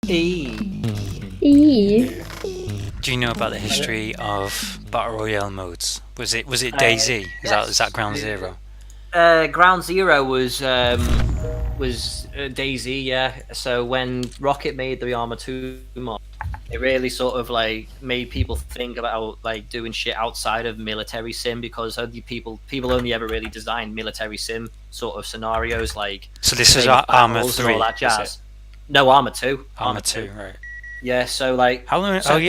E. Do you know about the history of Battle Royale modes? Was it DayZ? Is that Ground Zero? Ground Zero was DayZ, yeah. So when Rocket made the Arma 2 mod, it really sort of like made people think about like doing shit outside of military sim, because people only ever really designed military sim sort of scenarios, like. So this is Arma 3 and all that jazz. No, Arma 2. Arma 2, right? Yeah. So like. How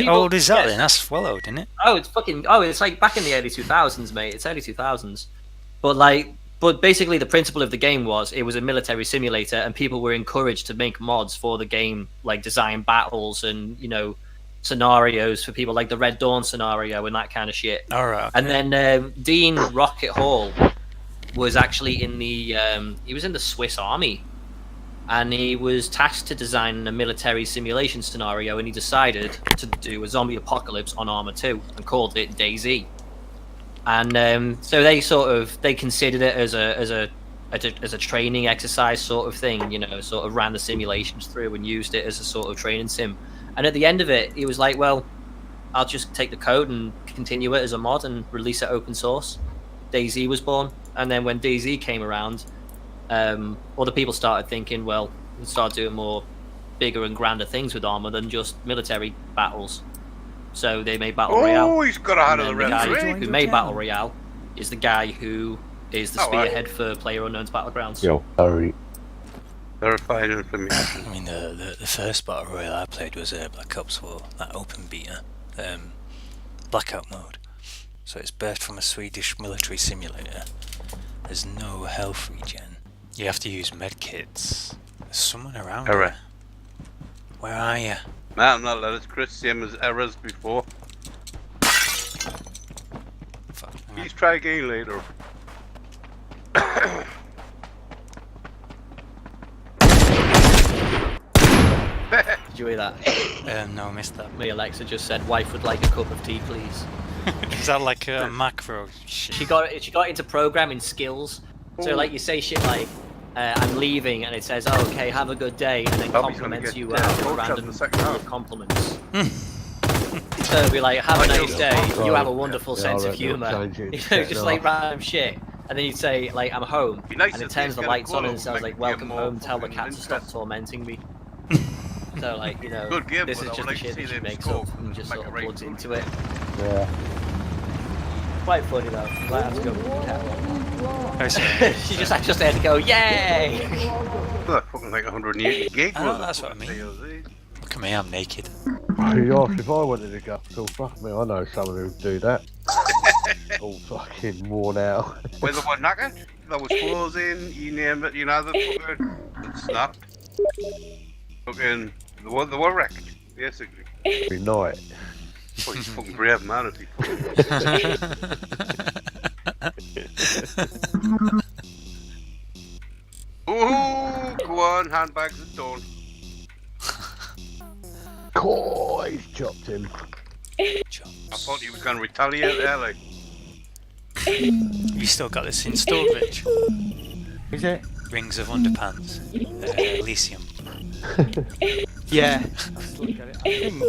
old is that then? That's well old, isn't it? It's like back in the early 2000s, mate. It's early 2000s, But basically, the principle of the game was it was a military simulator, and people were encouraged to make mods for the game, like design battles and scenarios for people, like the Red Dawn scenario and that kind of shit. All right. Okay. And then Dean Rocket Hall was actually in the Swiss Army, and he was tasked to design a military simulation scenario, and he decided to do a zombie apocalypse on Arma 2 and called it DayZ. And so they considered it as a training exercise sort of thing, sort of ran the simulations through and used it as a sort of training sim. And at the end of it, he was like, well, I'll just take the code and continue it as a mod and release it open source. DayZ was born. And then when DayZ came around, other people started thinking, well, we'll start doing more bigger and grander things with Arma than just military battles. So they made Battle Royale. Oh, he's got out of the guy who made Battle Royale is the guy who is the spearhead for PlayerUnknown's Battlegrounds. Yo, sorry. Verified information. I mean, the first Battle Royale I played was Black Ops 4, that open beta, blackout mode. So it's birthed from a Swedish military simulator. There's no health regen. You have to use medkits. There's someone around here. Where are you? Man, I'm not let us Chris, same as errors before. Fuck. Please try again later. Did you hear that? No, I missed that. Me, Alexa just said, "Wife would like a cup of tea, please." Is that like a macro shit? She got into programming skills. So like you say shit like, "I'm leaving," and it says, "Oh, okay, have a good day," and then compliments you with random compliments. So it'll be like, "Have a nice day. You have a wonderful sense of humor." Just like random shit. And then you'd say like, "I'm home," and it turns the lights on and it says like, "Welcome home. Tell the cat to stop tormenting me." So like, this is just the shit that she makes up and just sort of plugs into it. Yeah. Quite funny though. You might have to go with the cat. She just had to go, yay! That's fucking like 180 gig. Oh, that's what I mean. Look at me, I'm naked. You asked if I wanted to go, so fuck me, I know someone who'd do that. All fucking worn out. Where the one knackered? There was flaws in, you name it, the fucking snapped. Fucking, the one wrecked, basically. Every night. Oh, he's fucking brave, man, if he Ooh, go on, handbags are done. Oh, he's chopped him. I thought he was going to retaliate there, like. You still got this installed, Rich? Is it? Rings of Underpants. Elysium. Yeah. Let's look at it. I think.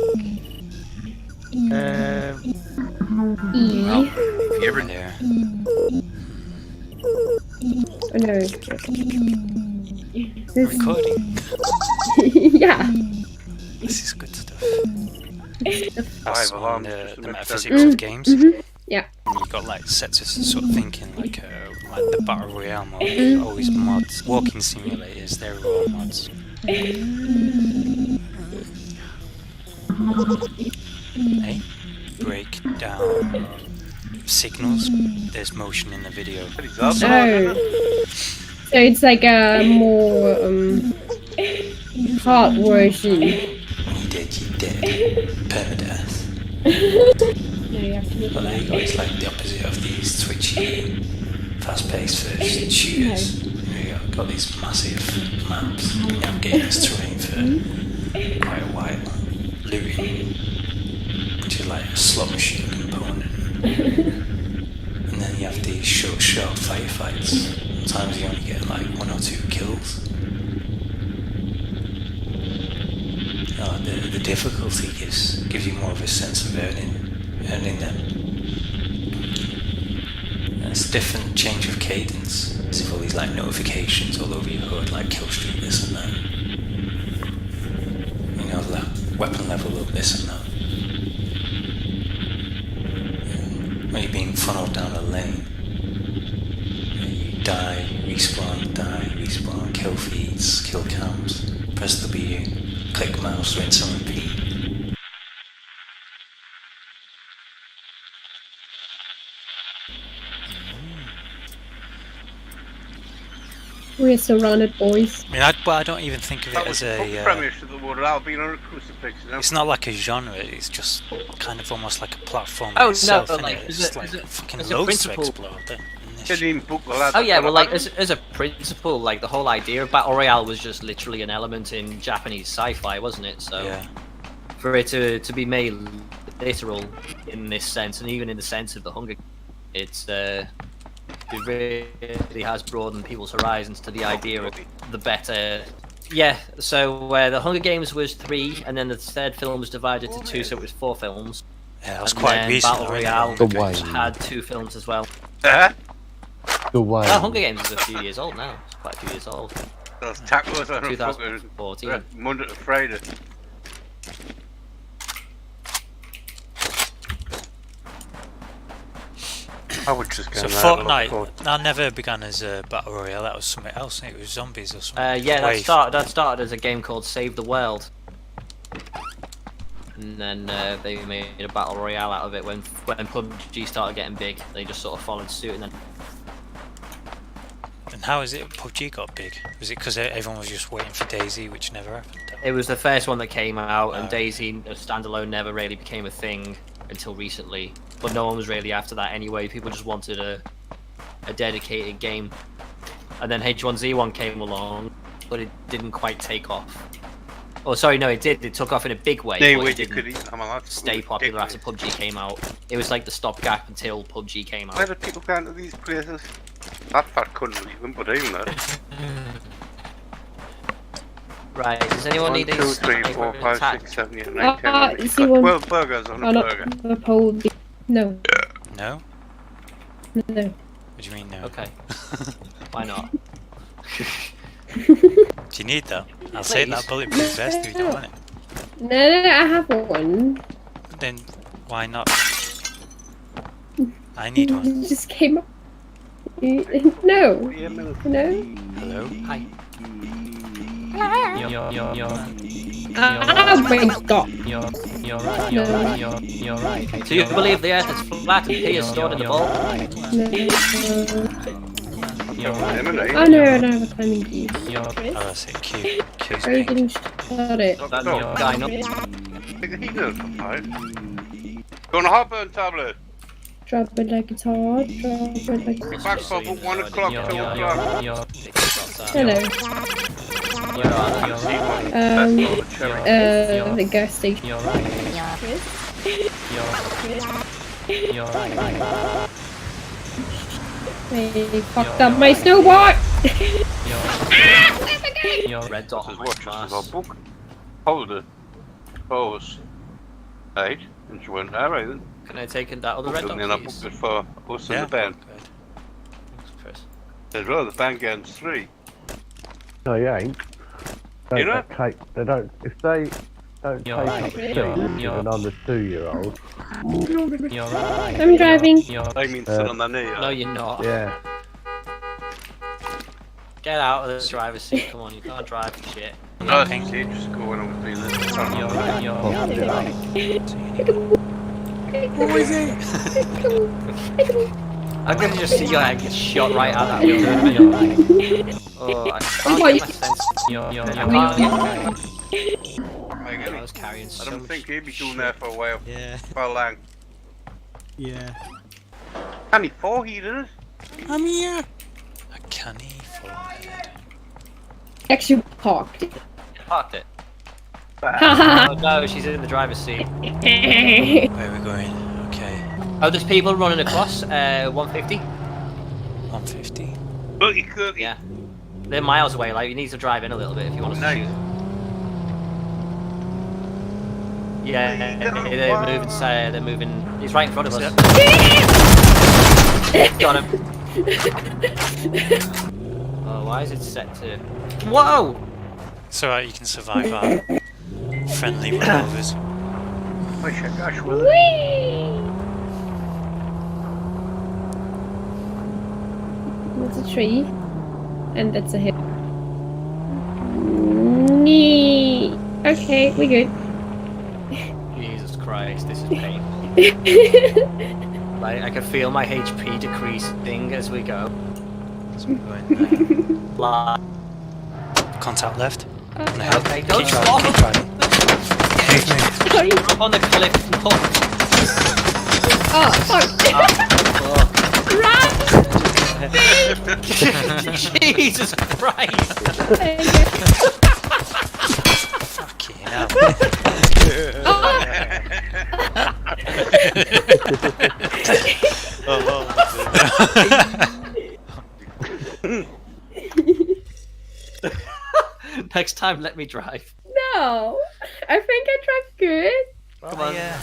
E. You ever there? Oh, no. This... Recording. Yeah. This is good stuff. Stuff. That's Five on alarms, the just metaphysics of games. Yeah. And you've got like sets of sort of thinking like the Battle Royale mode, always mods. Walking simulators, they're all mods. Hey, break down signals. There's motion in the video. Oh. So it's like a more hard version. You dead. Permadeath. No, you have to look Well, at there you go, it's like the opposite of these twitchy, fast-paced first shooters. You've got these massive maps, navigating this terrain for quite a while. Looting, which is like a slot machine component. And then you have these short firefights. Sometimes you only get like 1 or 2 kills. the difficulty gives you more of a sense of earning them. And it's a different change of cadence. It's all these like notifications all over your HUD, like kill streak this and that. You know, weapon level up this and that. When you're being funneled down a lane, you die, respawn, kill feeds, kill cams, press W, click mouse, rinse and repeat. We're surrounded, boys. I mean, but I don't even think of it as a... premise of the world, I'll be on a crucifix. It's not like a genre, it's just kind of almost like a platform Oh, itself, no, isn't like, it? as It's a- like as a- fucking as a loads to principle- explore. Oh yeah, well, like as a principle, like the whole idea of battle royale was just literally an element in Japanese sci-fi, wasn't it? So Yeah. for it to be made literal in this sense, and even in the sense of the Hunger, it really has broadened people's horizons to the idea of the better. Yeah, so the Hunger Games was 3, and then the third film was divided to 2, so it was 4 films. Yeah, that was And quite then recent. Battle wasn't it? Royale The Way. had 2 films as well. The Way. Well, Hunger Games is a few years old now. It's quite a few years old. Those tacos on a fucking 2014. Monday to Friday. I would just go So Fortnite, that never began as a battle royale. That was something else. It was zombies or something. Yeah, Wave. that started as a game called Save the World, and then they made a battle royale out of it when PUBG started getting big. They just sort of followed suit, and then And how is it PUBG got big? Was it because everyone was just waiting for DayZ, which never happened? it was the first one that came out, and Oh. DayZ standalone never really became a thing until recently. But no one was really after that anyway. People just wanted a dedicated game, and then H1Z1 came along, but it didn't quite take off. Oh, sorry, no, it did. It took off in a big way. No but way it you didn't could eat. I'm allowed to stay popular after PUBG came out. It was like the stopgap until PUBG came Why out. do people go into these places? That fat couldn't leave them, but even that. Right, does anyone 1, need 2, a 3, 4, 5, attack? 6, 7, 8, 9, 10, 11. you see one- 12 burgers on Oh, a no, burger. the pole. No, No? no. What do you mean no? Okay. Why not? Do you need that? I'll take that bulletproof vest if you don't want it. No, I have one. Then why not? I need one. It just came up. No, Yeah, man. no. Hello? Hi. Oh my god. You're right. Do you believe the earth is flat and pee is stored in the bowl? Lemonade. Oh no, I don't have a climbing key. Oh, that's it. Q. Q's Are you pink. getting started? That No. guy not. Take the heater, right? Go on a heartburn tablet. Drop it like it's hot. Drop it like it's Back up at 1 o'clock, 2 o'clock. Hello. The gas station. They fucked up my snowboard! Red dot This on is my what, just glass. as a book. Holder. Pose. Right. And she went, alright then. Can I take in that other red And then I dot, booked please? it for us Yeah. and the band. Thanks, Chris. Said, well, the band gets 3. No, you ain't. You know? They don't. If they don't You're take right. up seats You're- with an under 2-year-old, You're right. I'm driving. I mean, sit on the knee. No, you're not. yeah. Get out of the driver's seat. Come on, you can't drive for shit. No, see, just go when I was being little. You're right. You're What was it? I'm gonna just see your head get shot right out that window. Oh, I can't Why? get my sense. I was carrying I so don't much think he'd be doing shit. that for a while. Yeah. For long. Yeah. Only 4 heaters. I'm here. A canny forehead. Actually parked. Parked it. Haha. Oh no, she's in the driver's seat. Where are we going? Okay. Oh, there's people running across 150. 150. But you could. Yeah. They're miles away, like you need to drive in a little bit if you want to Nice. shoot. Yeah, they're moving. They're moving. He's right in front of us. Got him. Oh, why is it set to? Whoa! It's alright, you can survive our friendly rollovers. Wish I gosh, will Whee! That's a tree. And that's a hill. Nee. Okay, we're good. Jesus Christ, this is pain. Like, I can feel my HP decreasing as we go. So we're going Like, contact left. okay, Keep don't driving, stop. keep driving. Move, move. Sorry. Up on the cliff. No. Oh, fuck. Run! Jesus Christ! Fucking hell. Next time, let me drive. No, I think I drive good. Come on. Yeah.